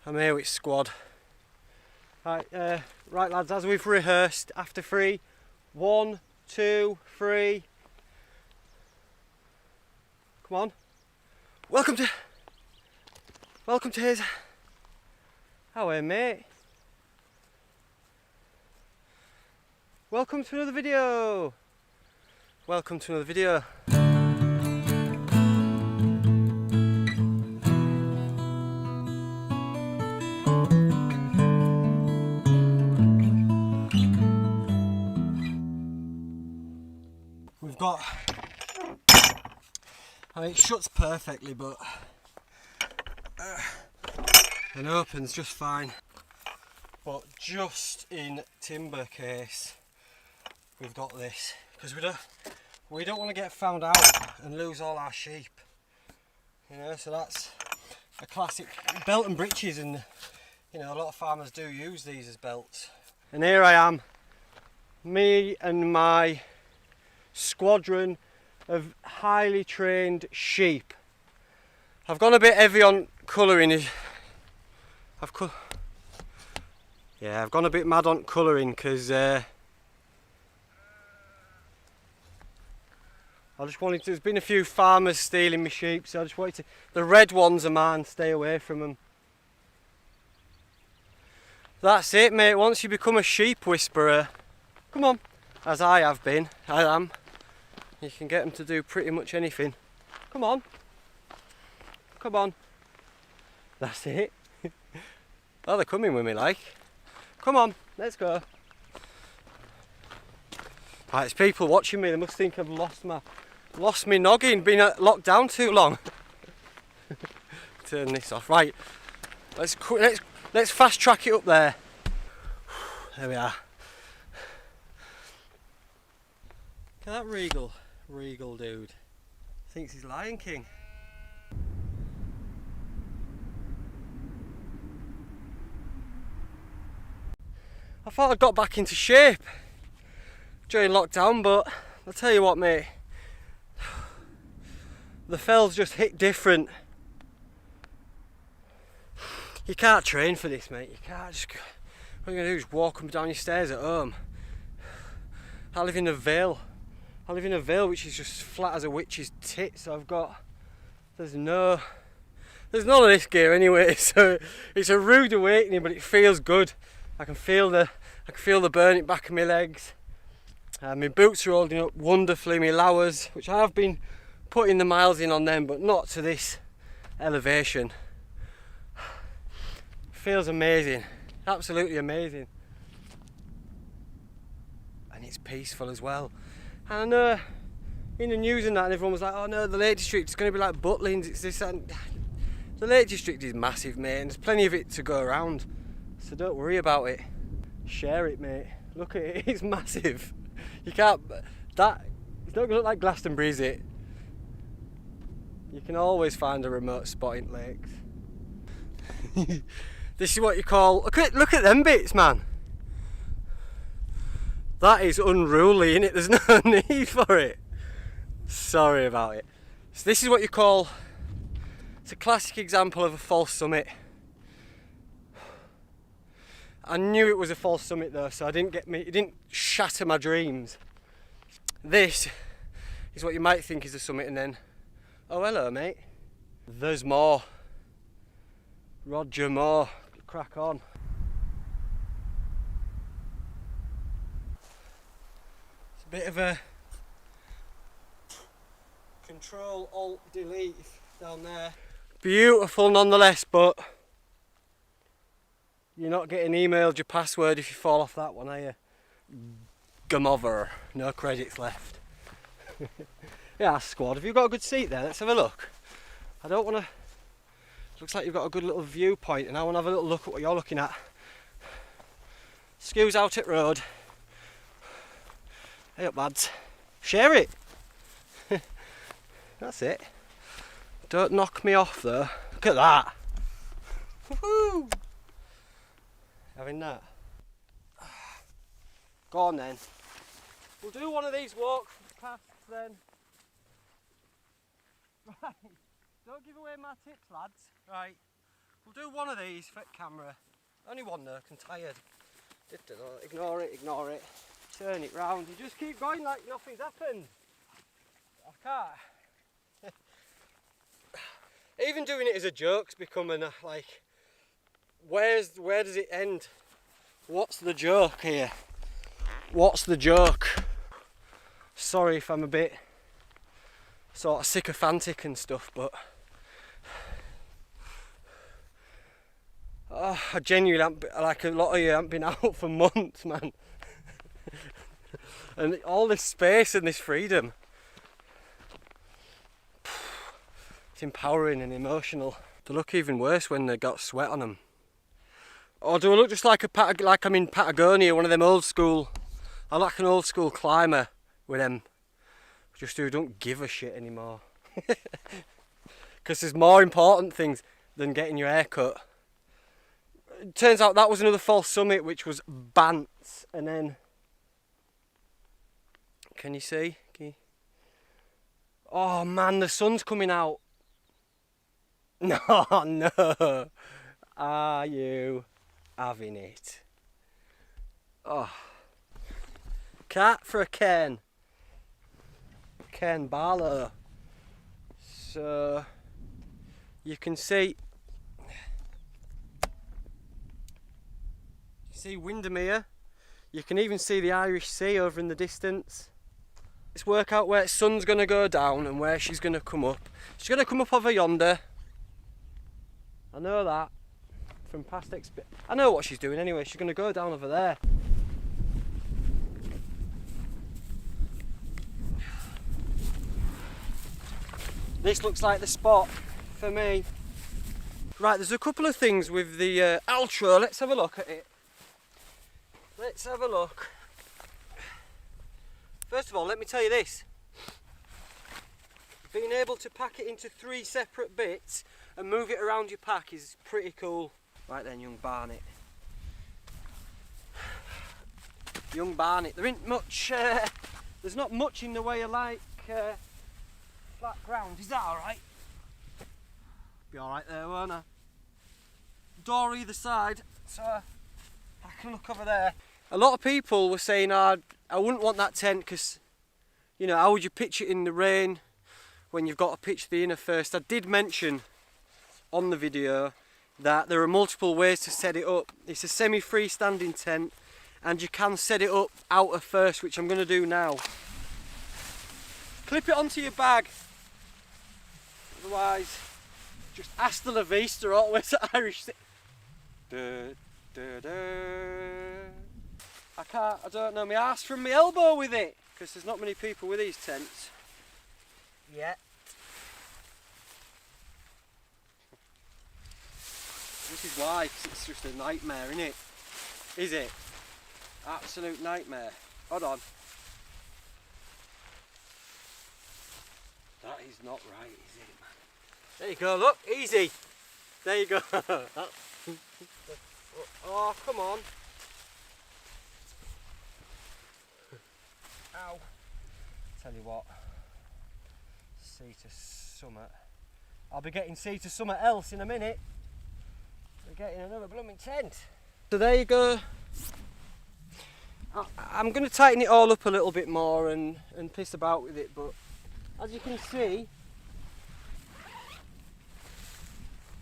I'm here with squad. Right, right lads, as we've rehearsed, after 3, 1, 2, 3. Come on. Welcome to his. How are you, mate? Welcome to another video. Welcome to another video. We've got, I mean, it shuts perfectly, but and opens just fine. But just in timber case, we've got this because we don't want to get found out and lose all our sheep. You know, so that's a classic belt and breeches, and you know, a lot of farmers do use these as belts. And here I am, me and my squadron of highly trained sheep. I've gone a bit heavy on colouring. I've gone a bit mad on colouring because I just wanted to. There's been a few farmers stealing my sheep, so I just wanted to. The red ones are mine. Stay away from them. That's it, mate. Once you become a sheep whisperer, come on, as I have been, I am. You can get them to do pretty much anything. Come on. Come on. That's it. Oh, they're coming with me, like. Come on, let's go. Right, there's people watching me. They must think I've lost my noggin, been locked down too long. Turn this off. Right, let's fast track it up there. There we are. Look at that regal dude. Thinks he's Lion King. I thought I got back into shape during lockdown, but I'll tell you what, mate, the fells just hit different. You can't train for this, mate. You can't just. What you're gonna do is walk up and down your stairs at home. I live in a vale. Which is just flat as a witch's tit. So there's none of this gear anyway. So it's a rude awakening, but it feels good. I can feel the burning back of my legs. My boots are holding up wonderfully. My lowers, which I have been putting the miles in on them, but not to this elevation. Feels amazing, absolutely amazing, and it's peaceful as well. And I know in the news and that, and everyone was like, "Oh no, the Lake District is going to be like Butlins." It's this, and the Lake District is massive, mate, and there's plenty of it to go around. So don't worry about it. Share it, mate. Look at it, it's massive. You can't. It's not going to look like Glastonbury, is it? You can always find a remote spot in lakes. This is what you call. Look at them bits, man. That is unruly, innit? There's no need for it. Sorry about it. So this is what you call. It's a classic example of a false summit. I knew it was a false summit though, so it didn't shatter my dreams. This is what you might think is a summit, and then, oh hello mate, there's more. Roger Moore, crack on. It's a bit of a Control Alt Delete down there. Beautiful nonetheless, but you're not getting emailed your password if you fall off that one, are you? Game over. No credits left. Yeah, squad, have you got a good seat there? Let's have a look. I don't want to. Looks like you've got a good little viewpoint, and I want to have a little look at what you're looking at. Skews out at road. Hey up, lads. Share it. That's it. Don't knock me off though. Look at that. Woohoo! Having that. Go on then. We'll do one of these walks past then. Right. Don't give away my tips, lads. Right. We'll do one of these for camera. Only one though, I'm tired. Ignore it, ignore it. Turn it round. You just keep going like nothing's happened. I can't. Even doing it as a joke's becoming like, where does it end? What's the joke here? What's the joke? Sorry if I'm a bit sort of sycophantic and stuff, but I genuinely, like a lot of you, haven't been out for months, man. And all this space and this freedom, it's empowering and emotional. They look even worse when they got sweat on them. Or do I look just like I'm in Patagonia, one of them old school? I like an old school climber with them, just who don't give a shit anymore. Because there's more important things than getting your hair cut. It turns out that was another false summit, which was Bants, and then, can you see? Oh man, the sun's coming out. No, no. Are you having it? Oh. Cat for a Ken. Ken Barlow. So, you can see Windermere. You can even see the Irish Sea over in the distance. Let's work out where the sun's going to go down and where she's going to come up. She's going to come up over yonder. I know that from past experience. I know what she's doing anyway. She's going to go down over there. This looks like the spot for me. Right, there's a couple of things with the Alto. Let's have a look at it. Let's have a look. First of all, let me tell you this. Being able to pack it into 3 separate bits and move it around your pack is pretty cool. Right then, young Barnet. Young Barnet. There ain't much, there's not much in the way of like flat ground. Is that alright? Be alright there, won't I? Door either side, so I can look over there. A lot of people were saying, I wouldn't want that tent because, you know, how would you pitch it in the rain when you've got to pitch the inner first? I did mention on the video that there are multiple ways to set it up. It's a semi-freestanding tent and you can set it up outer first, which I'm going to do now. Clip it onto your bag. Otherwise, just hasta la vista, or where's the Irish? I don't know my arse from my elbow with it, because there's not many people with these tents yet. This is why, 'cause it's just a nightmare, isn't it? Is it? Absolute nightmare. Hold on. That is not right, is it, man? There you go, look, easy. There you go. Oh, come on. Ow. Tell you what, see to summit. I'll be getting see to something else in a minute. We're getting another blooming tent. So there you go. I'm going to tighten it all up a little bit more and piss about with it, but as you can see,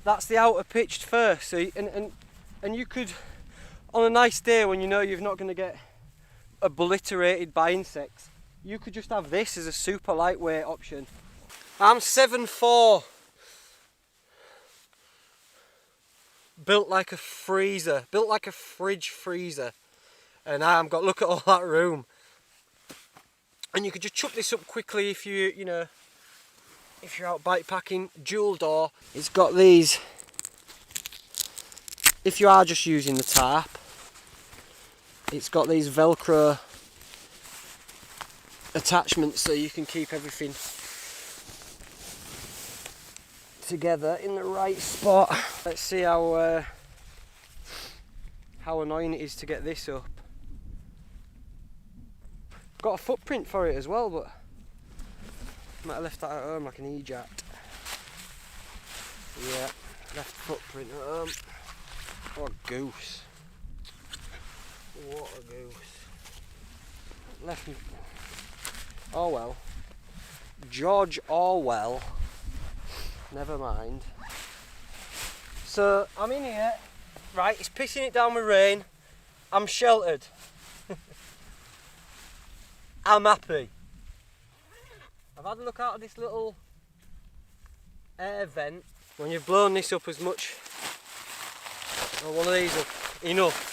that's the outer pitched first. So and you could, on a nice day when you know you're not going to get obliterated by insects, you could just have this as a super lightweight option. I'm 7'4", built like a freezer, built like a fridge freezer, and I've got, look at all that room. And you could just chuck this up quickly if you know, if you're out bike packing. Dual door. It's got these, if you are just using the tarp, it's got these Velcro attachments so you can keep everything together in the right spot. Let's see how annoying it is to get this up. Got a footprint for it as well, but might have left that at home like an E-jack. Yeah, Left footprint at home. What a goose. What a goose. Left me. Oh well. George Orwell. Never mind. So I'm in here. Right, it's pissing it down with rain. I'm sheltered. I'm happy. I've had a look out of this little air vent. When you've blown this up as much, or one of these up enough,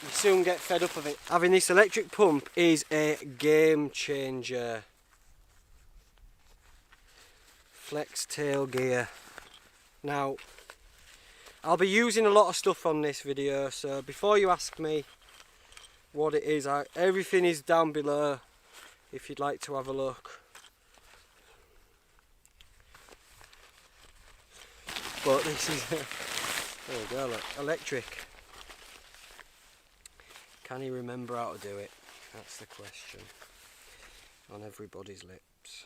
you soon get fed up of it. Having this electric pump is a game changer. Flex tail gear. Now, I'll be using a lot of stuff on this video, so before you ask me what it is, everything is down below if you'd like to have a look. But this is, there we go, look, electric. Can he remember how to do it? That's the question on everybody's lips.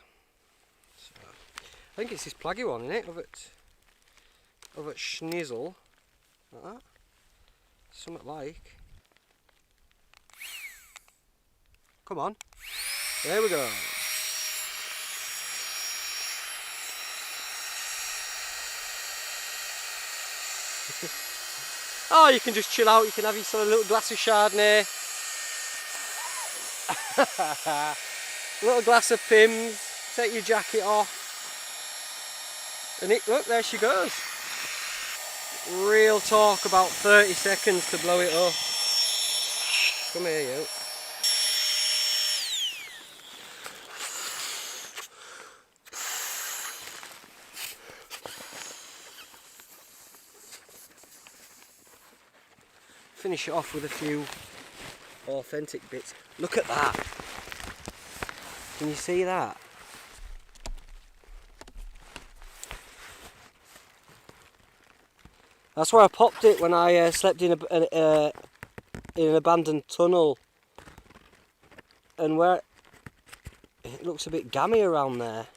So, I think it's this plaggy one, isn't it? Of it schnizzle. Like that. Something like. Come on. There we go. Oh, you can just chill out, you can have yourself a little glass of Chardonnay. A little glass of Pimm's, take your jacket off. And look, there she goes. Real talk, about 30 seconds to blow it up. Come here, you. Finish it off with a few authentic bits. Look at that. Can you see that? That's where I popped it when I slept in an abandoned tunnel, and where it looks a bit gammy around there.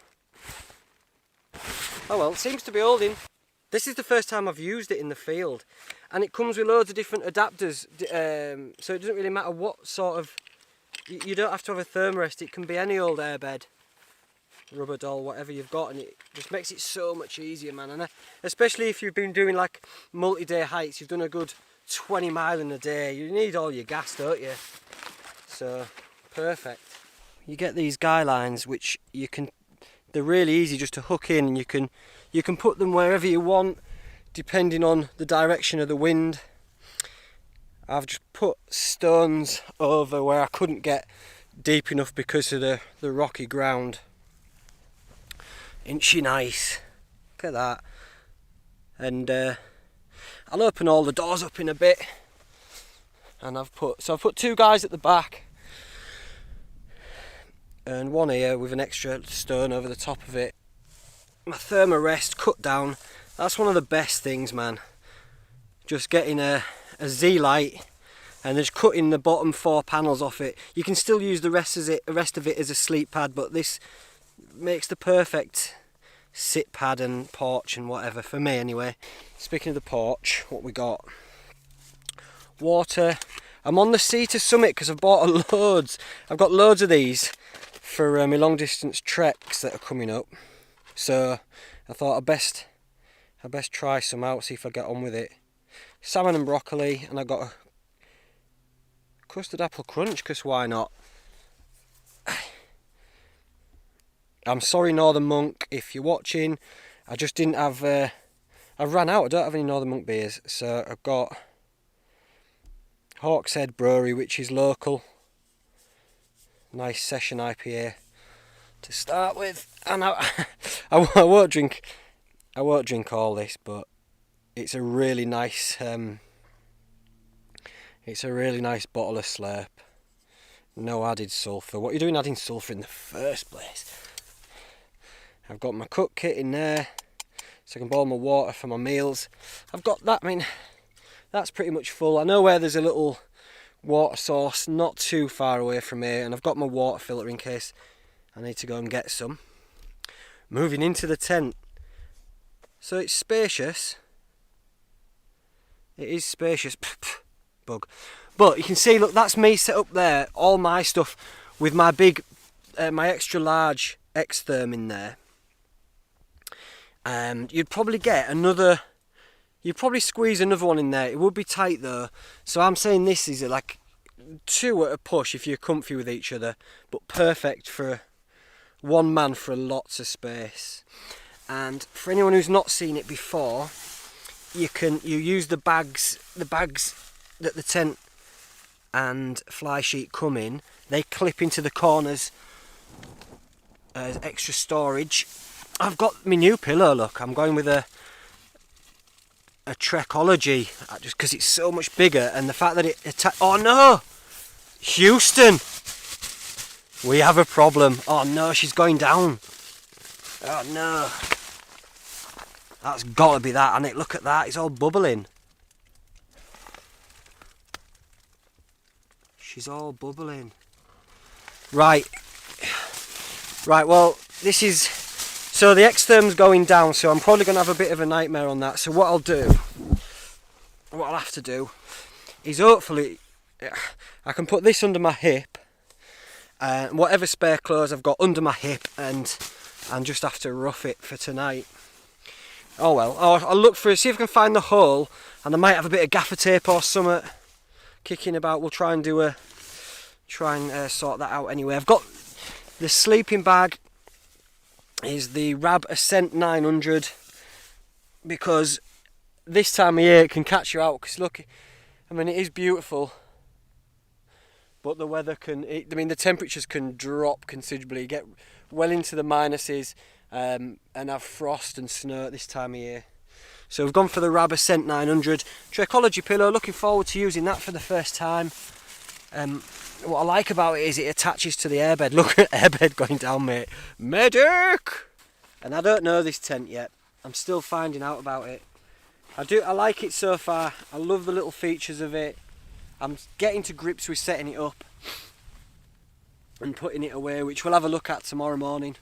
Oh well, it seems to be holding. This is the first time I've used it in the field, and it comes with loads of different adapters, so it doesn't really matter what sort of, you don't have to have a thermarest, it can be any old airbed, rubber doll, whatever you've got, and it just makes it so much easier, man. And especially if you've been doing like multi-day hikes, you've done a good 20 mile in a day, you need all your gas, don't you? So, perfect. You get these guy lines which they're really easy just to hook in, and you can put them wherever you want depending on the direction of the wind. I've just put stones over where I couldn't get deep enough because of the rocky ground. Inchy nice. Look at that. And I'll open all the doors up in a bit. And I've put two guys at the back and one here with an extra stone over the top of it. My thermarest cut down. That's one of the best things, man. Just getting a Z-light and just cutting the bottom 4 panels off it. You can still use the rest of it as a sleep pad, but this makes the perfect sit pad and porch and whatever, for me anyway. Speaking of the porch, what we got? Water. I'm on the Cedar Summit because I've bought loads. I've got loads of these for my long distance treks that are coming up. So I thought I'd best try some out, see if I get on with it. Salmon and broccoli, and I got a custard apple crunch, because why not? I'm sorry, Northern Monk, if you're watching. I just didn't have, I ran out, I don't have any Northern Monk beers, so I've got Hawkshead Head Brewery, which is local. Nice session IPA to start with, and I won't drink all this, but it's a really nice bottle of Slurp. No added sulphur. What are you doing adding sulphur in the first place? I've got my cook kit in there, so I can boil my water for my meals. I've got that. I mean, that's pretty much full. I know where there's a little water source not too far away from here, and I've got my water filter in case I need to go and get some. Moving into the tent. So it's spacious. It is spacious. Bug. But you can see, look, that's me set up there, all my stuff with my big, my extra large X-Therm in there. And you'd probably get another, you'd probably squeeze another one in there. It would be tight though. So I'm saying this is like 2 at a push if you're comfy with each other, but perfect for one man for lots of space. And for anyone who's not seen it before, you use the bags that the tent and fly sheet come in. They clip into the corners as extra storage. I've got my new pillow, look, I'm going with a Trekology, just because it's so much bigger, and the fact that it oh no! Houston! We have a problem. Oh no, she's going down. Oh no. That's got to be that, and it. Look at that, it's all bubbling. She's all bubbling. Right, well, this is... So the X-Therm's going down, so I'm probably going to have a bit of a nightmare on that. So what I'll have to do, is hopefully... I can put this under my hip, whatever spare clothes I've got under my hip, and just have to rough it for tonight. Oh well, I'll look for see if I can find the hole, and I might have a bit of gaffer tape or something kicking about. We'll try and sort that out anyway. I've got the sleeping bag is the Rab Ascent 900, because this time of year it can catch you out, because look, I mean, it is beautiful, but the weather the temperatures can drop considerably, get well into the minuses, and have frost and snow at this time of year. So we've gone for the Rab Ascent 900 Trekology pillow. Looking forward to using that for the first time. What I like about it is it attaches to the airbed. Look at airbed going down, mate. Medic! And I don't know this tent yet. I'm still finding out about it. I like it so far. I love the little features of it. I'm getting to grips with setting it up and putting it away, which we'll have a look at tomorrow morning.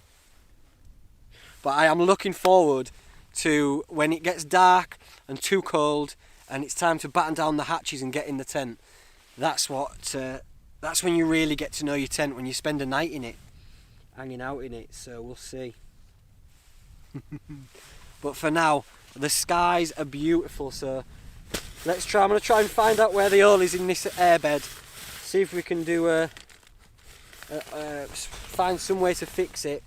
But I am looking forward to when it gets dark and too cold and it's time to batten down the hatches and get in the tent. That's when you really get to know your tent, when you spend a night in it, hanging out in it. So we'll see. But for now, the skies are beautiful, so I'm going to try and find out where the hole is in this airbed, see if we can find some way to fix it.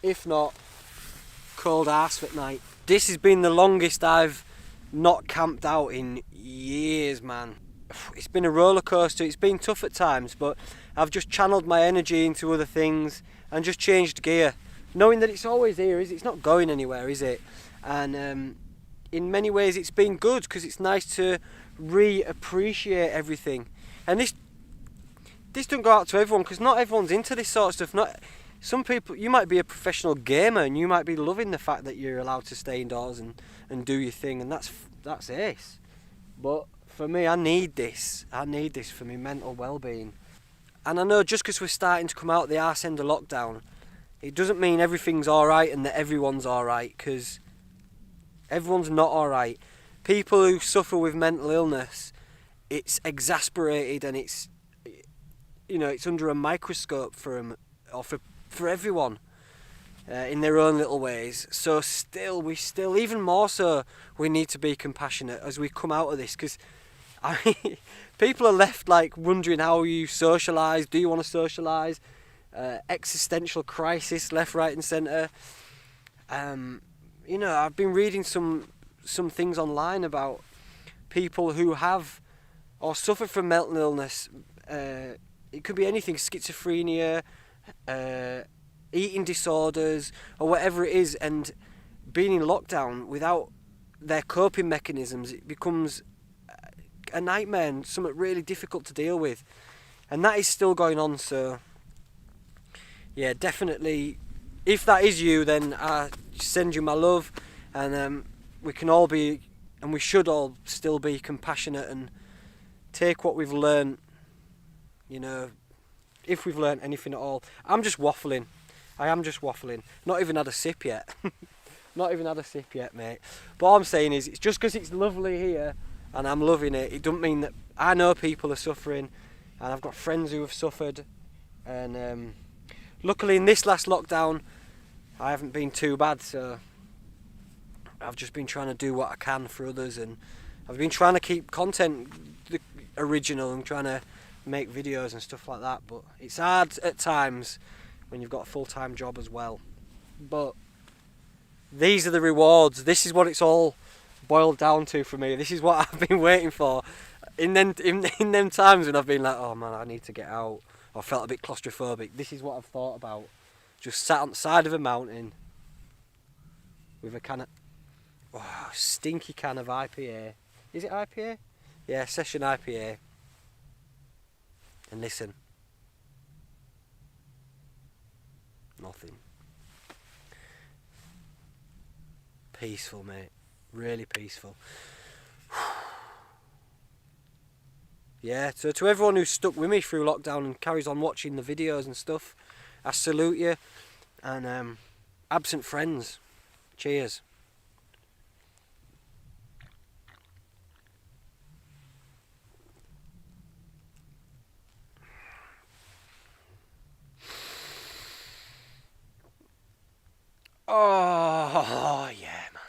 If not, cold arse at night. This has been the longest I've not camped out in years, man. It's been a roller coaster. It's been tough at times, but I've just channeled my energy into other things and just changed gear, knowing that it's always here. It's not going anywhere, is it? And in many ways it's been good, because it's nice to re-appreciate everything. And this doesn't go out to everyone, because not everyone's into this sort of stuff. Some people, you might be a professional gamer and you might be loving the fact that you're allowed to stay indoors and do your thing, and that's ace. But for me, I need this for my mental well-being. And I know just because we're starting to come out the arse end of lockdown, it doesn't mean everything's alright and that everyone's alright, because everyone's not alright. People who suffer with mental illness, it's exasperated, and it's under a microscope for them, or for everyone, in their own little ways. So we still even more so, we need to be compassionate as we come out of this, because people are left like wondering how you socialise. Do you want to socialise? Existential crisis left, right and centre. I've been reading some things online about people who have or suffer from mental illness. It could be anything: schizophrenia, eating disorders, or whatever it is, and being in lockdown without their coping mechanisms, it becomes a nightmare and something really difficult to deal with. And that is still going on. So yeah, definitely, if that is you, then I send you my love, and we can all be, and we should all still be compassionate and take what we've learned, if we've learned anything at all. I'm just waffling. I am just waffling. Not even had a sip yet. Not even had a sip yet, mate. But all I'm saying is, it's just because it's lovely here and I'm loving it, it doesn't mean that I know people are suffering, and I've got friends who have suffered. And luckily in this last lockdown, I haven't been too bad, so I've just been trying to do what I can for others, and I've been trying to keep content original and trying to make videos and stuff like that, but it's hard at times when you've got a full-time job as well. But these are the rewards. This is what it's all boiled down to for me. This is what I've been waiting for. In them times when I've been like, oh man, I need to get out, or felt a bit claustrophobic, this is what I've thought about. Just sat on the side of a mountain with a can of stinky can of IPA. Is it IPA? Yeah, Session IPA. And listen. Nothing. Peaceful, mate. Really peaceful. Yeah, so to everyone who's stuck with me through lockdown and carries on watching the videos and stuff, I salute you. And absent friends, cheers. Oh yeah, man.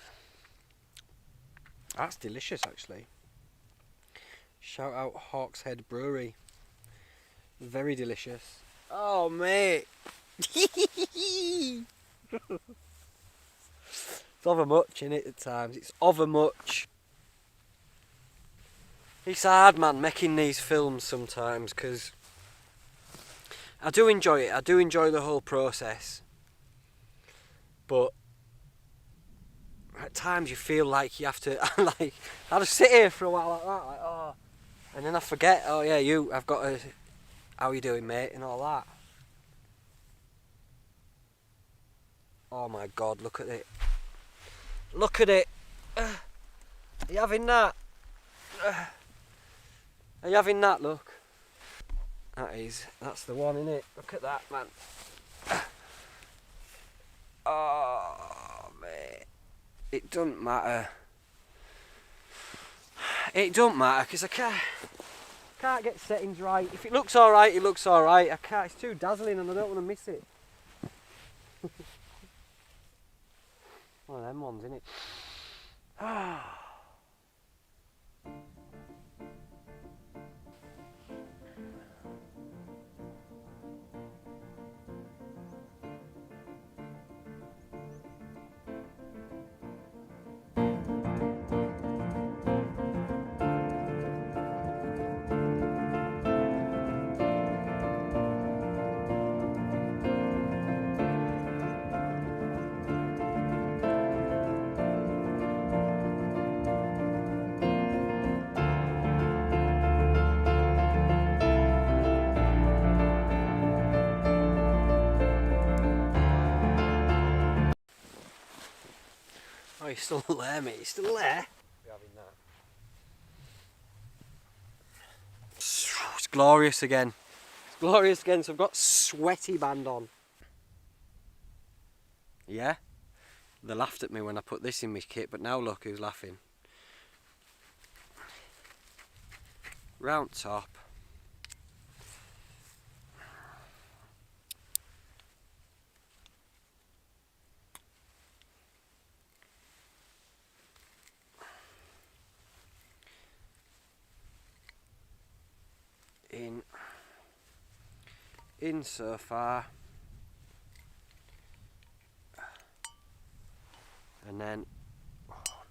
That's delicious, actually. Shout out Hawkshead Brewery. Very delicious. Oh, mate. It's overmuch, innit, at times. It's overmuch. It's hard, man, making these films sometimes, because I do enjoy it. I do enjoy the whole process. But at times you feel like you have to, like, I'll just sit here for a while like that, like, oh. And then I forget, oh yeah, I've got to, how you doing, mate, and all that. Oh my God, look at it. Look at it. Are you having that? Are you having that, look? That's the one, innit? Look at that, man. Oh, mate. It doesn't matter. It don't matter, because I can't get settings right. If it looks alright, it looks alright. I can't, it's too dazzling and I don't want to miss it. One of them ones, innit? Oh, you're still there, mate. You're still there. We're having that. It's glorious again. It's glorious again. So I've got sweaty band on. Yeah? They laughed at me when I put this in my kit, but now look who's laughing. Round top. In so far, and then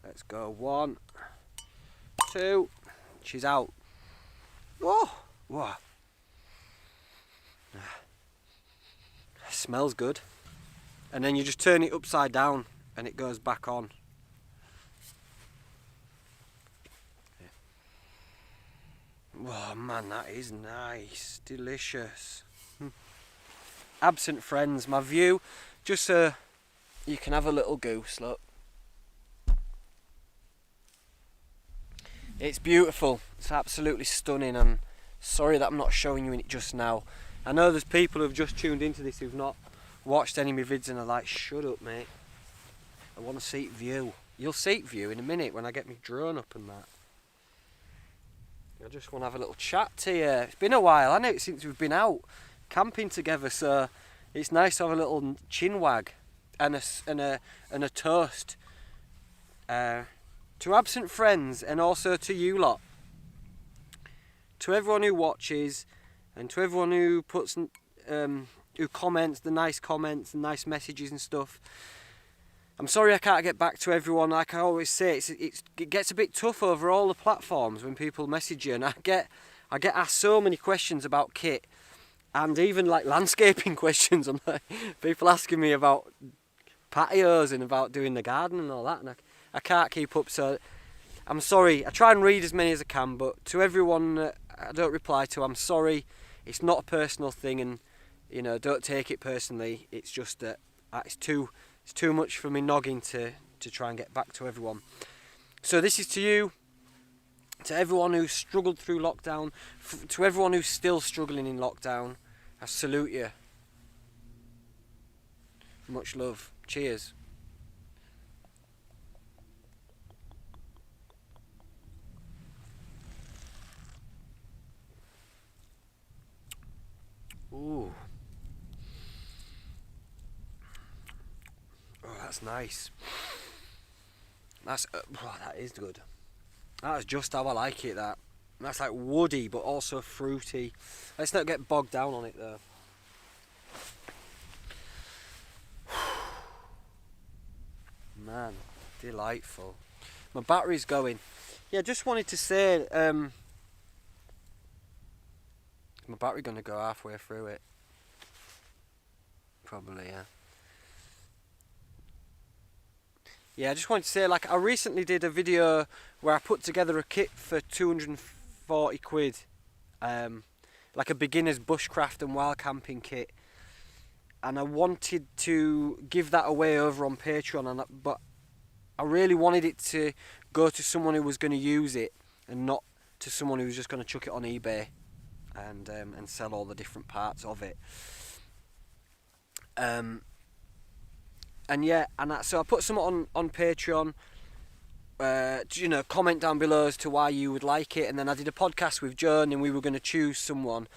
let's go 1, 2. She's out. Whoa, whoa. Smells good. And then you just turn it upside down and it goes back on. Oh man, that is nice, delicious. Absent friends, my view, just so you can have a little goose, look. It's beautiful, it's absolutely stunning. I'm sorry that I'm not showing you it just now. I know there's people who've just tuned into this who've not watched any of my vids and are like, shut up, mate. I want to seek view. You'll seek view in a minute when I get my drone up and that. I just want to have a little chat to you. It's been a while, hasn't it, since we've been out camping together, so it's nice to have a little chin wag and a toast to absent friends, and also to you lot, to everyone who watches, and to everyone who puts who comments, the nice comments and nice messages and stuff. I'm sorry I can't get back to everyone. Like I always say, it gets a bit tough over all the platforms when people message you, and I get asked so many questions about kit, and even like landscaping questions. I'm like, people asking me about patios and about doing the garden and all that, and I can't keep up. So I'm sorry. I try and read as many as I can, but to everyone I don't reply to, I'm sorry. It's not a personal thing, and you know, don't take it personally. It's just that it's too much for me noggin to try and get back to everyone. So this is to you, to everyone who struggled through lockdown, to everyone who's still struggling in lockdown. I salute you. Much love. Cheers. Ooh. Oh, that's nice. That's that is good. That's just how I like it. That's like woody, but also fruity. Let's not get bogged down on it though. Man, delightful. My battery's going. Yeah, just wanted to say, my battery gonna go halfway through it. Probably, yeah. Yeah, I just wanted to say, like, I recently did a video where I put together a kit for 240 quid. Like a beginner's bushcraft and wild camping kit. And I wanted to give that away over on Patreon, but I really wanted it to go to someone who was going to use it, and not to someone who was just going to chuck it on eBay and sell all the different parts of it. And yeah, so I put some on Patreon. You know, comment down below as to why you would like it, and then I did a podcast with Joan, and we were going to choose someone,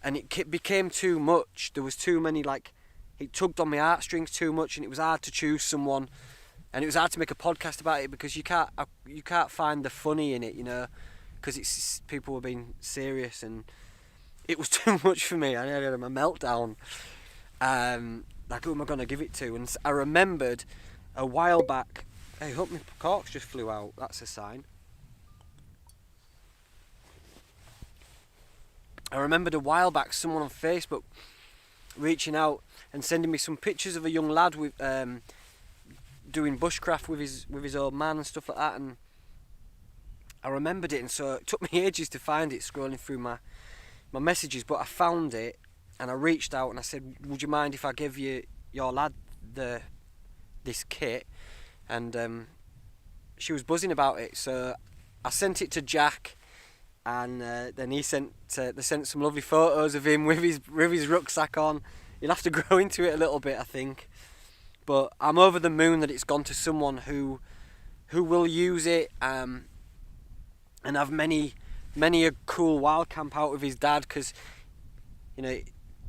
and it became too much. There was too many, like, it tugged on my heartstrings too much, and it was hard to choose someone, and it was hard to make a podcast about it because you can't find the funny in it, you know, because it's people were being serious, and it was too much for me. I had a meltdown. Like, who am I going to give it to? And I remembered a while back. Hey, hope my corks just flew out. That's a sign. I remembered a while back someone on Facebook reaching out and sending me some pictures of a young lad with doing bushcraft with his old man and stuff like that. And I remembered it, and so it took me ages to find it, scrolling through my messages. But I found it. And I reached out and I said, would you mind if I give your lad this kit? And she was buzzing about it. So I sent it to Jack, and then they sent some lovely photos of him with his rucksack on. He'll have to grow into it a little bit, I think. But I'm over the moon that it's gone to someone who will use it and have many a cool wild camp out with his dad, because, you know,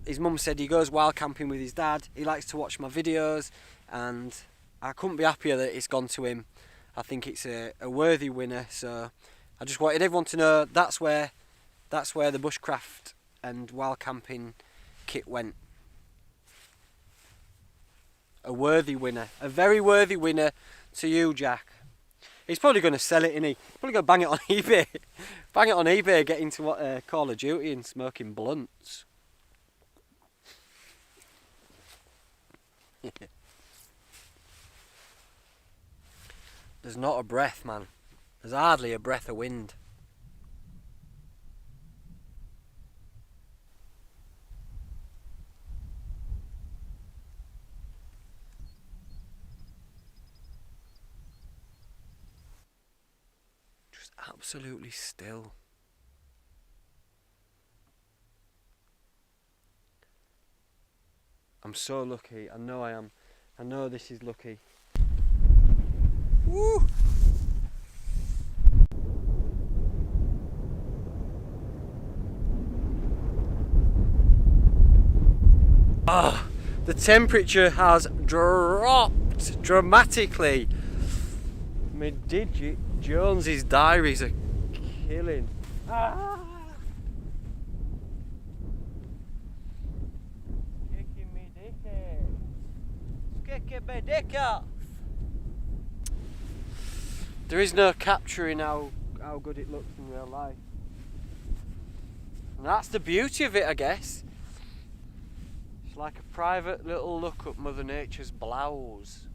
his mum said he goes wild camping with his dad. He likes to watch my videos, and I couldn't be happier that it's gone to him. I think it's a worthy winner. So I just wanted everyone to know that's where the bushcraft and wild camping kit went. A worthy winner, a very worthy winner to you, Jack. He's probably going to sell it, isn't he? Probably going to bang it on eBay. Bang it on eBay, get into what Call of Duty and smoking blunts. There's not a breath, man. There's hardly a breath of wind. Just absolutely still. I'm so lucky. I know I am. I know this is lucky. Woo! Ah, the temperature has dropped dramatically. My digit Jones's diaries are killing. Ah! Kicking me dick out. Kicking me dick off. There is no capturing how good it looks in real life. And that's the beauty of it, I guess. It's like a private little look at Mother Nature's blouse.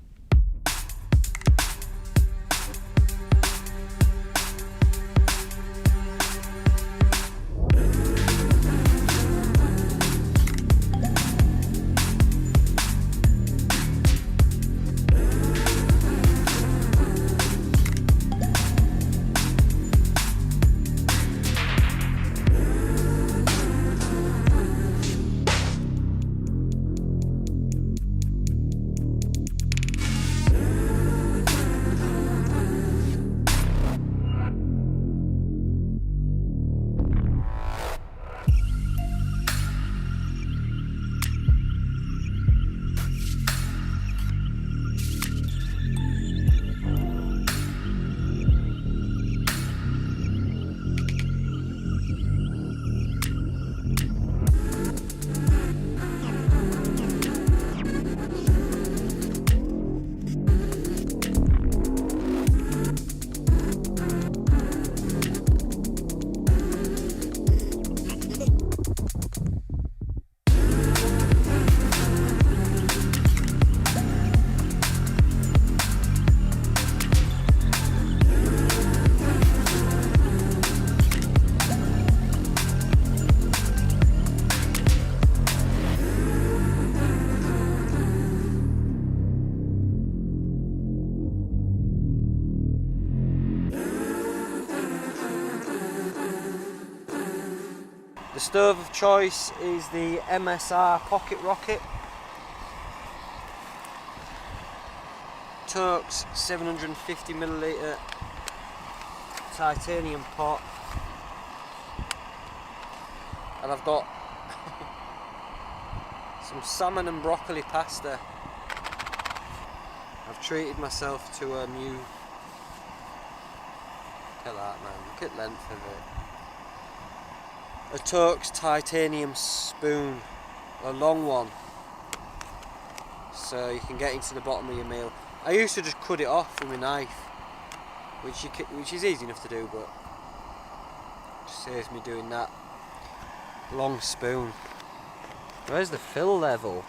The stove of choice is the MSR Pocket Rocket. Torx 750ml titanium pot. And I've got some salmon and broccoli pasta. I've treated myself to a new... Look at that, man, look at the length of it. A Torx titanium spoon, a long one, so you can get into the bottom of your meal. I used to just cut it off with my knife, which is easy enough to do, but it just saves me doing that. Long spoon. Where's the fill level?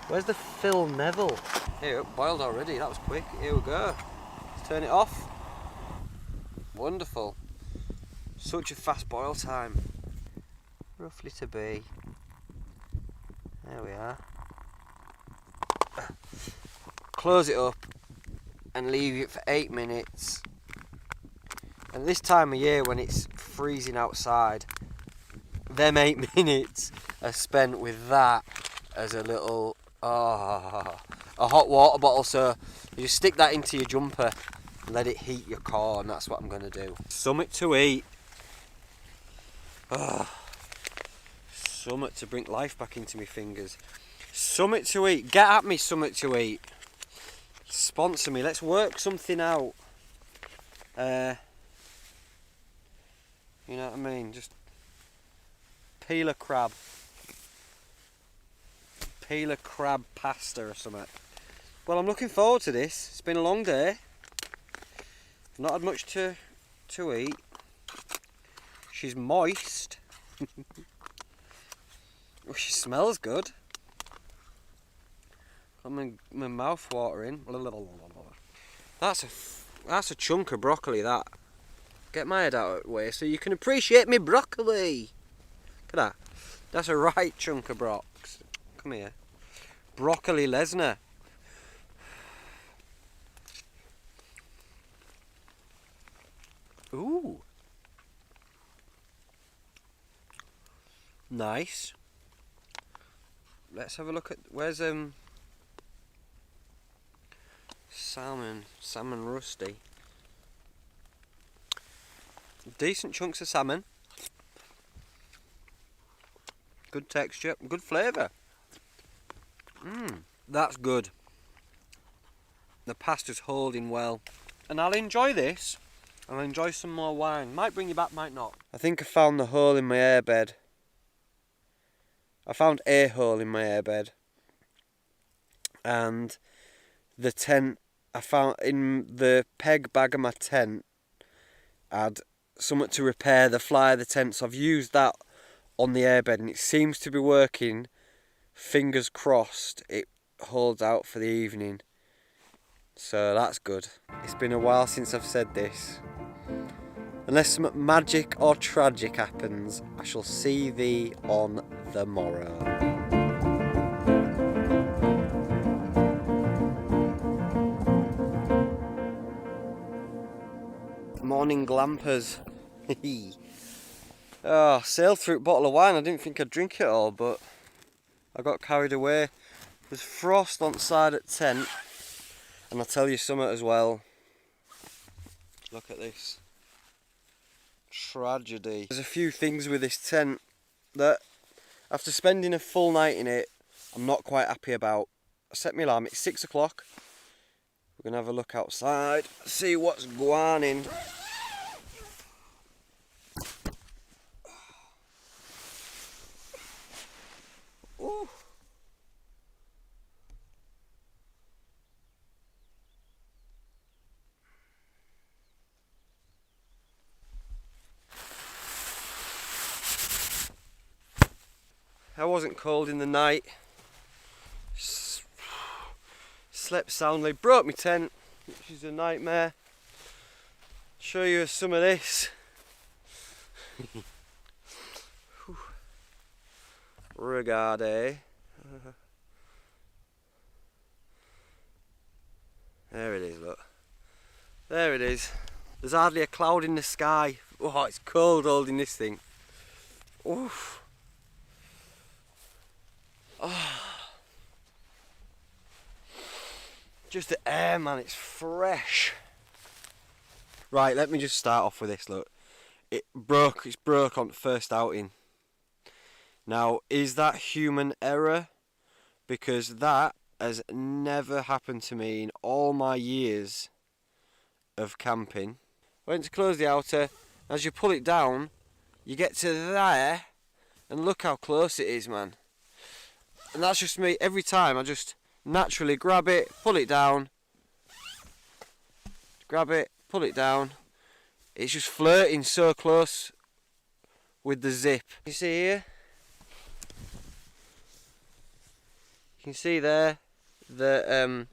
Where's the fill level? Here, it boiled already, that was quick. Here we go. Let's turn it off. Wonderful. Such a fast boil time. Roughly to be. There we are. Close it up and leave it for 8 minutes. And this time of year when it's freezing outside, them 8 minutes are spent with that as a little a hot water bottle. So you just stick that into your jumper and let it heat your car, and that's what I'm going to do. Something to eat. Something to bring life back into my fingers. Something to eat. Get at me, something to eat. Sponsor me. Let's work something out. You know what I mean? Just peel a crab. Peel a crab pasta or something. Well, I'm looking forward to this. It's been a long day. I've not had much to eat. She's moist. Oh, she smells good. Got my mouth watering. That's a chunk of broccoli, that. Get my head out of the way so you can appreciate me broccoli. Look at that. That's a right chunk of brocs. Come here. Broccoli Lesnar. Ooh. Nice. Let's have a look at where's Salmon rusty. Decent chunks of salmon. Good texture, good flavour. That's good. The pasta's holding well. And I'll enjoy this. I'll enjoy some more wine. Might bring you back, might not. I think I found the hole in my airbed. I found a hole in my airbed. And the tent, I found in the peg bag of my tent, had something to repair the fly of the tent. So I've used that on the airbed and it seems to be working. Fingers crossed it holds out for the evening. So that's good. It's been a while since I've said this. Unless some magic or tragic happens, I shall see thee on the morrow. Morning glampers. Oh, sailed through a bottle of wine. I didn't think I'd drink it all, but I got carried away. There's frost on the side at tent. And I'll tell you something as well. Look at this. Tragedy. There's a few things with this tent that, after spending a full night in it, I'm not quite happy about. I set my alarm, it's 6 o'clock. We're going to have a look outside, see what's going on. Ooh. I wasn't cold in the night. Slept soundly. Broke my tent, which is a nightmare. Show you some of this. Regardez. There it is, look. There it is. There's hardly a cloud in the sky. Oh, it's cold holding this thing. Oof. Oh. Just the air, man, it's fresh. Right, let me just start off with this, look. It's broke on the first outing. Now, is that human error? Because that has never happened to me in all my years of camping. Went to close the outer. As you pull it down, you get to there, and look how close it is, man. And that's just me. Every time I just naturally grab it, pull it down, grab it, pull it down. It's just flirting so close with the zip. You see here? You can see there the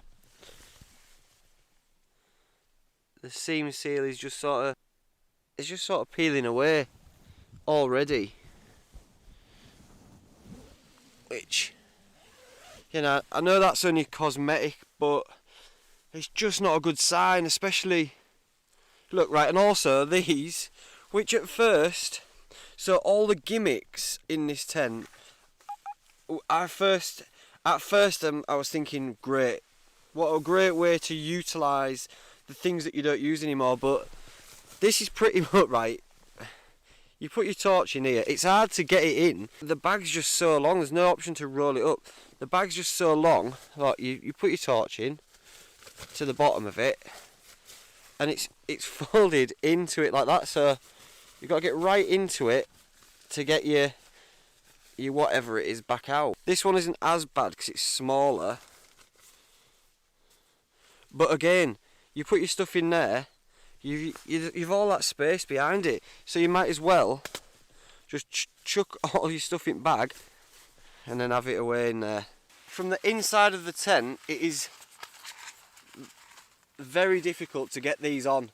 seam seal is just sort of peeling away already. Which, you know, I know that's only cosmetic, but it's just not a good sign, especially, look, right, and also these, which at first, so all the gimmicks in this tent, at first I was thinking, great, what a great way to utilise the things that you don't use anymore, but this is pretty much, right, you put your torch in here, it's hard to get it in, the bag's just so long, there's no option to roll it up, the bag's just so long, like you put your torch in to the bottom of it, and it's folded into it like that, so you've got to get right into it to get your whatever it is back out. This one isn't as bad because it's smaller, but again, you put your stuff in there, you've all that space behind it, so you might as well just chuck all your stuff in bag and then have it away in there. From the inside of the tent, it is very difficult to get these on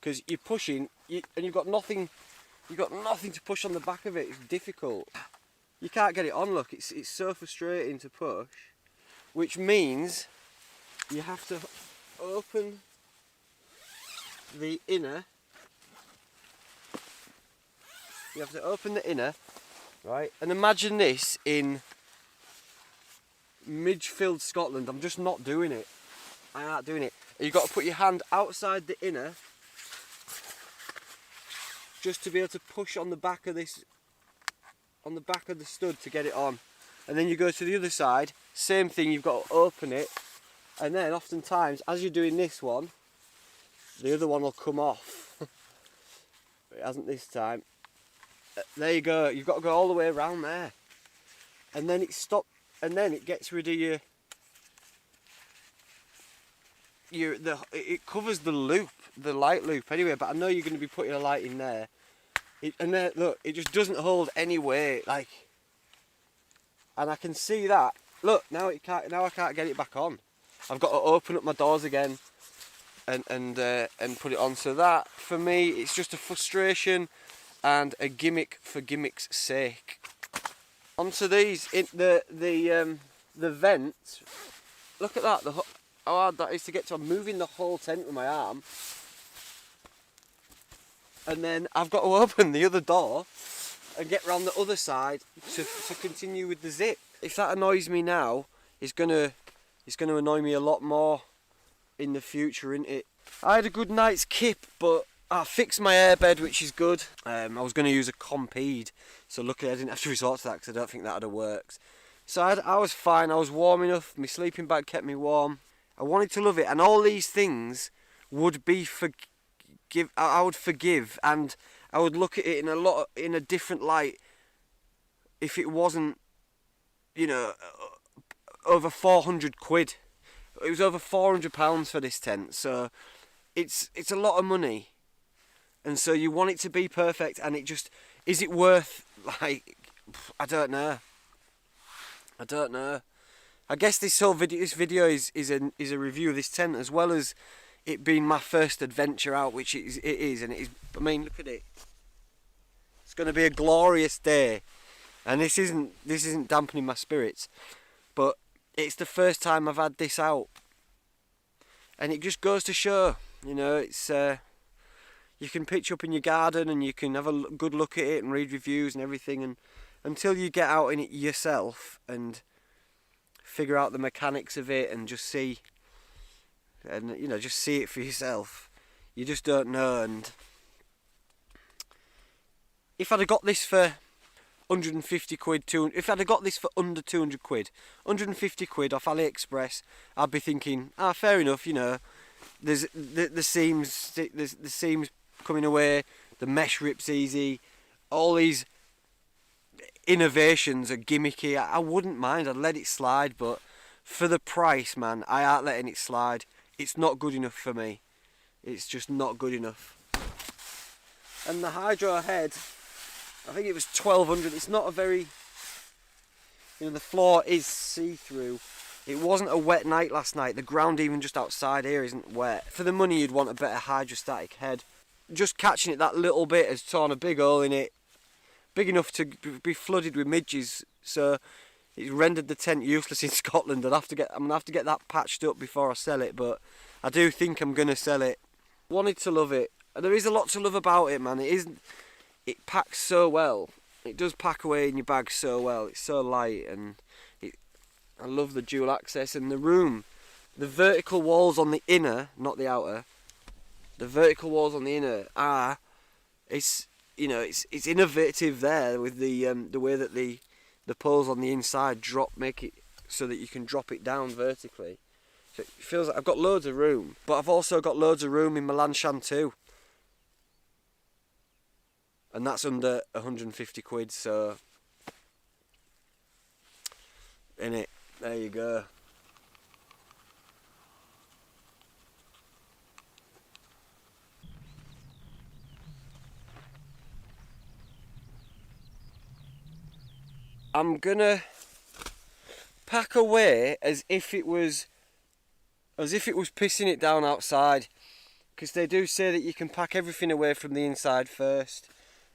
because you're pushing and you've got nothing to push on the back of it. It's difficult. You can't get it on, look, it's so frustrating to push, which means you have to open the inner. You have to open the inner, right? And imagine this in Midgefield, Scotland. I'm just not doing it. I ain't doing it. You've got to put your hand outside the inner just to be able to push on the back of this, on the back of the stud to get it on. And then you go to the other side, same thing, you've got to open it, and then oftentimes as you're doing this one, the other one will come off. But it hasn't this time. There you go, you've got to go all the way around there. And then it stops, and then it gets rid of it covers the loop, the light loop anyway, but I know you're going to be putting a light in there. And there, look, it just doesn't hold any weight, like, and I can see that. Look, now I can't get it back on. I've got to open up my doors again and put it on. So that, for me, it's just a frustration and a gimmick for gimmick's sake. Onto these, the vent. Look at that, how hard that is to get to. I'm moving the whole tent with my arm. And then I've got to open the other door and get round the other side to continue with the zip. If that annoys me now, it's gonna annoy me a lot more in the future, isn't it? I had a good night's kip, but I fixed my airbed, which is good. I was going to use a Compede, so luckily I didn't have to resort to that because I don't think that would have worked. So I was fine, I was warm enough, my sleeping bag kept me warm. I wanted to love it, and all these things would be I would forgive, and I would look at it in a different light if it wasn't, you know, over 400 quid. It was over £400 for this tent, so it's a lot of money, and so you want it to be perfect, and it just, is it worth, like, I don't know. I guess this video is a review of this tent, as well as it being my first adventure out, which it is, and it is. I mean, look at it. It's going to be a glorious day, and this isn't dampening my spirits, but it's the first time I've had this out, and it just goes to show, you know, it's you can pitch up in your garden and you can have a good look at it and read reviews and everything, and until you get out in it yourself and figure out the mechanics of it and just see. And, you know, just see it for yourself. You just don't know. And if I'd have got this for 150 quid, if I'd have got this for under 200 quid, 150 quid off AliExpress, I'd be thinking, fair enough, you know, there's the seams coming away, the mesh rips easy, all these innovations are gimmicky. I wouldn't mind, I'd let it slide, but for the price, man, I ain't letting it slide. It's not good enough for me. It's just not good enough. And the hydro head, I think it was 1200. It's not a very, you know, the floor is see-through. It wasn't a wet night last night. The ground even just outside here isn't wet. For the money, you'd want a better hydrostatic head. Just catching it that little bit has torn a big hole in it, big enough to be flooded with midges. So it's rendered the tent useless in Scotland. I'm gonna have to get that patched up before I sell it, but I do think I'm gonna sell it. Wanted to love it. And there is a lot to love about it, man. It packs so well. It does pack away in your bag so well. It's so light, and I love the dual access and the room. The vertical walls on the inner, not the outer. The vertical walls on the inner are, it's innovative there with the way that the poles on the inside make it so that you can drop it down vertically. So it feels like I've got loads of room, but I've also got loads of room in my Lanshan too. And that's under 150 quid, so in it, there you go. I'm gonna pack away as if it was pissing it down outside, because they do say that you can pack everything away from the inside first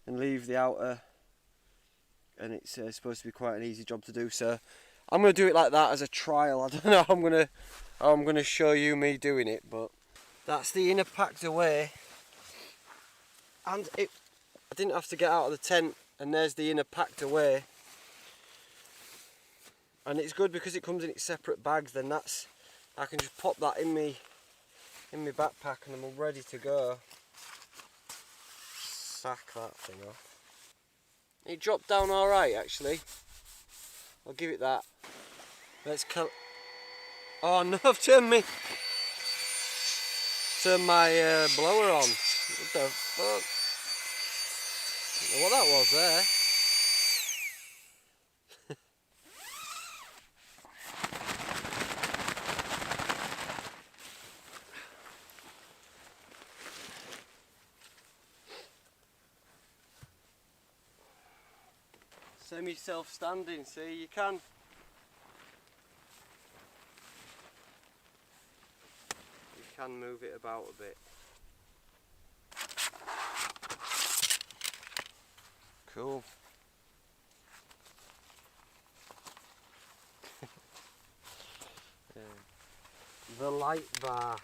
and leave the outer, and it's supposed to be quite an easy job to do. So I'm gonna do it like that as a trial. I don't know how I'm gonna show you me doing it, but that's the inner packed away, and I didn't have to get out of the tent, and there's the inner packed away. And it's good because it comes in its separate bags. Then I can just pop that in in my backpack and I'm all ready to go. Sack that thing off. It dropped down alright actually. I'll give it that. Let's kill. Oh no, I've turned my blower on. What the fuck? I don't know what that was there. Semi self-standing, see, you can move it about a bit. Cool. Yeah. The light bar.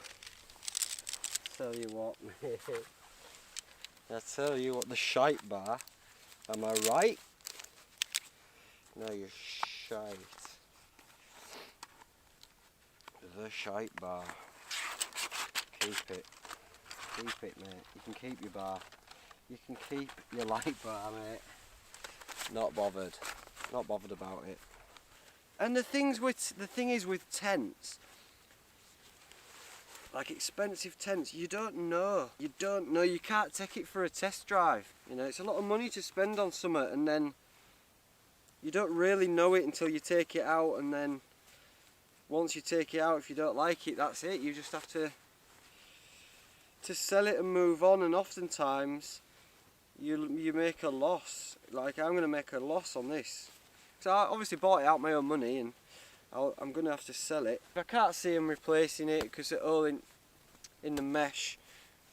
Tell you what, mate. I tell you what, the shite bar. Am I right? No, you're shite. The shite bar. Keep it. Keep it, mate. You can keep your bar. You can keep your light bar, mate. Not bothered. Not bothered about it. And the thing is with tents, like expensive tents, you don't know. You don't know. You can't take it for a test drive. You know, it's a lot of money to spend on something, and then you don't really know it until you take it out, and then once you take it out, if you don't like it, that's it. You just have to sell it and move on, and oftentimes you make a loss. Like I'm going to make a loss on this. So I obviously bought it out my own money, and I'm going to have to sell it. I can't see him replacing it because it's all in the mesh.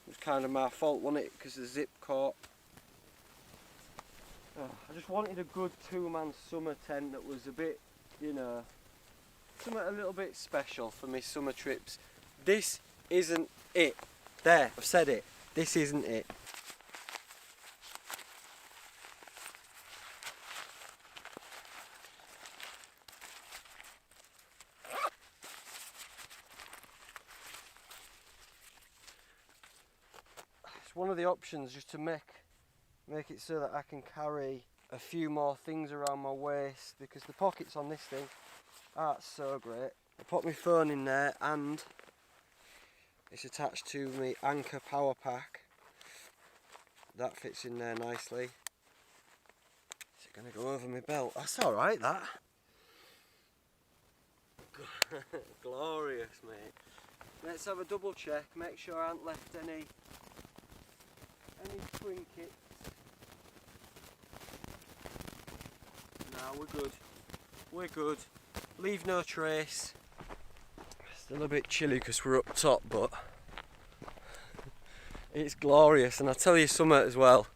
It was kind of my fault, wasn't it? Because the zip caught. Oh, I just wanted a good two-man summer tent that was a bit, you know, something a little bit special for me summer trips. This isn't it. There, I've said it. This isn't it. It's one of the options, just to make it so that I can carry a few more things around my waist, because the pockets on this thing aren't so great. I put my phone in there, and it's attached to my Anchor power pack. That fits in there nicely. Is it going to go over my belt? That's alright, that. Glorious, mate. Let's have a double check, make sure I haven't left any trinkets. No, we're good. We're good. Leave no trace. Still a bit chilly because we're up top, but it's glorious. And I'll tell you something as well.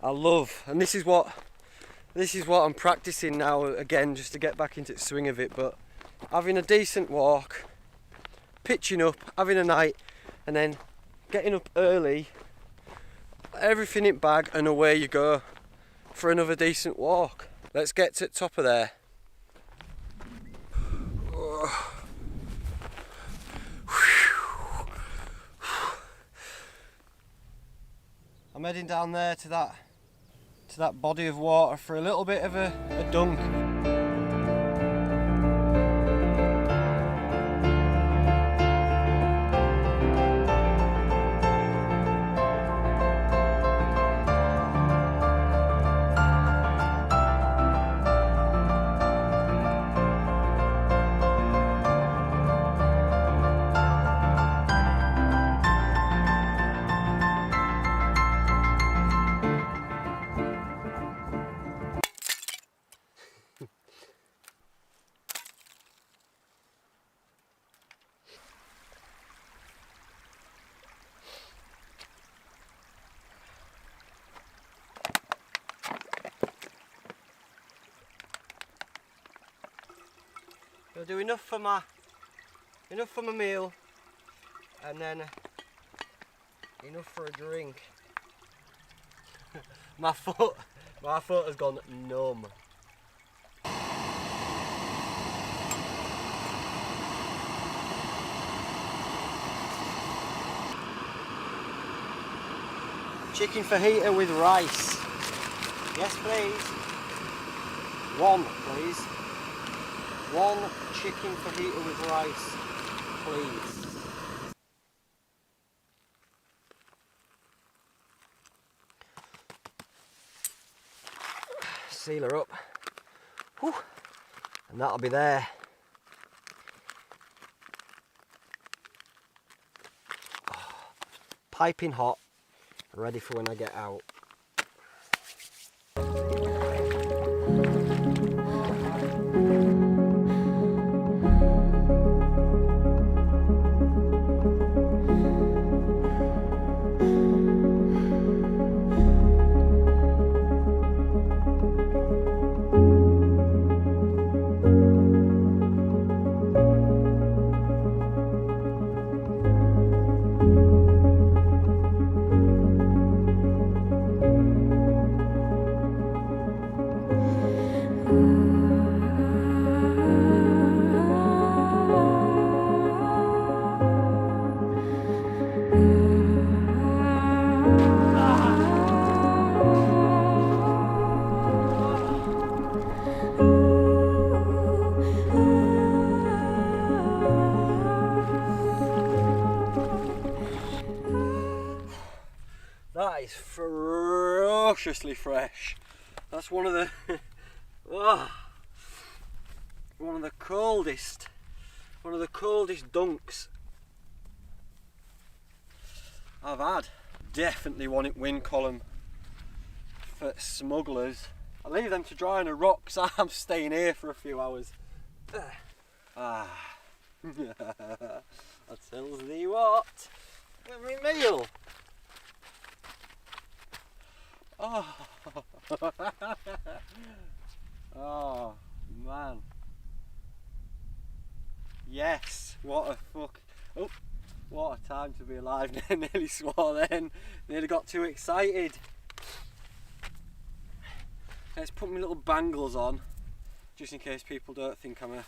I love, and this is what I'm practicing now again, just to get back into the swing of it. But having a decent walk, pitching up, having a night, and then getting up early, everything in bag, and away you go for another decent walk. Let's get to the top of there. I'm heading down there to that body of water for a little bit of a dunk. I'll do enough for my meal, and then enough for a drink. my foot has gone numb. Chicken fajita with rice. Yes, please. One, please. One chicken fajita with rice, please. Seal her up. Whew. And that'll be there. Oh, piping hot, ready for when I get out. That is ferociously fresh. That's one of the one of the coldest dunks I've had. Definitely want it wind column for smugglers. I leave them to dry on a rock because I'm staying here for a few hours. I tells thee what, with me meal. Oh. Oh man. Yes, what a fuck. Oh, what a time to be alive. Nearly swore then. Nearly got too excited. Let's put my little bangles on, just in case people don't think I'm a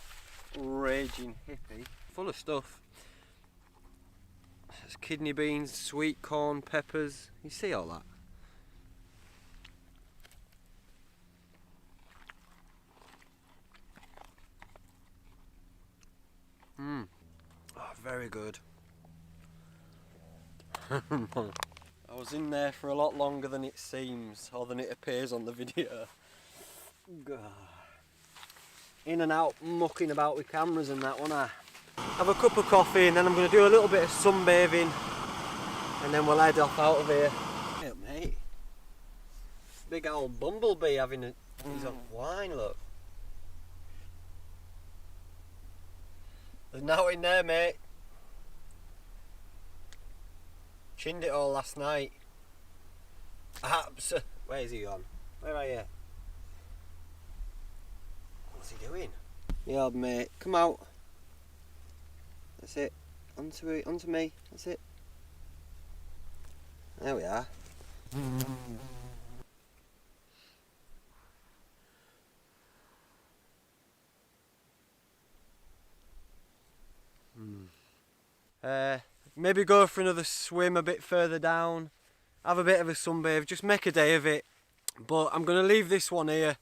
raging hippie. Full of stuff. There's kidney beans, sweet corn, peppers. You see all that? Oh, very good. I was in there for a lot longer than it seems, or than it appears on the video. In and out, mucking about with cameras and that one. I have a cup of coffee and then I'm going to do a little bit of sunbathing and then we'll head off out of here. Hey, mate. Big old bumblebee having a piece of wine, look. There's no in there, mate. Chinned it all last night. Where's he gone? Where are you? What's he doing? Yeah, old mate, come out. That's it. Onto me. That's it. There we are. Maybe go for another swim a bit further down, have a bit of a sunbathe, just make a day of it. But I'm going to leave this one here.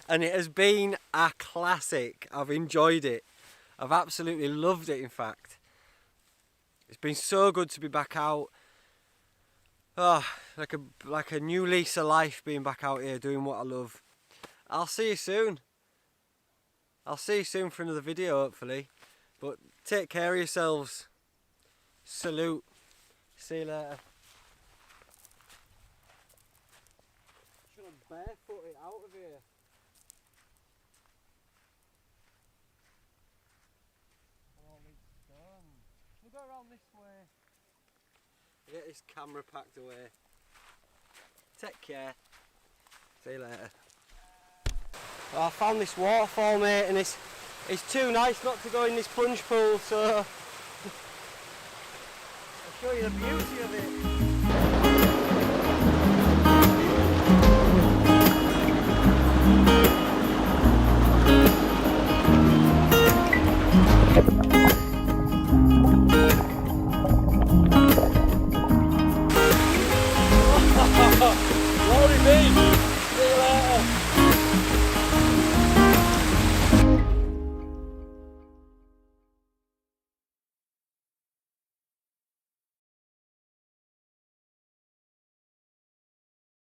And it has been a classic. I've enjoyed it. I've absolutely loved it, in fact. It's been so good to be back out. Oh, like a new lease of life being back out here doing what I love. I'll see you soon. I'll see you soon for another video, hopefully. But take care of yourselves. Salute. See you later. Should have barefoot it out of here. All these stones. We'll go around this way. Get this camera packed away. Take care. See you later. Well, I found this waterfall, mate, and it's too nice not to go in this plunge pool, so I'll show you the beauty of it. me.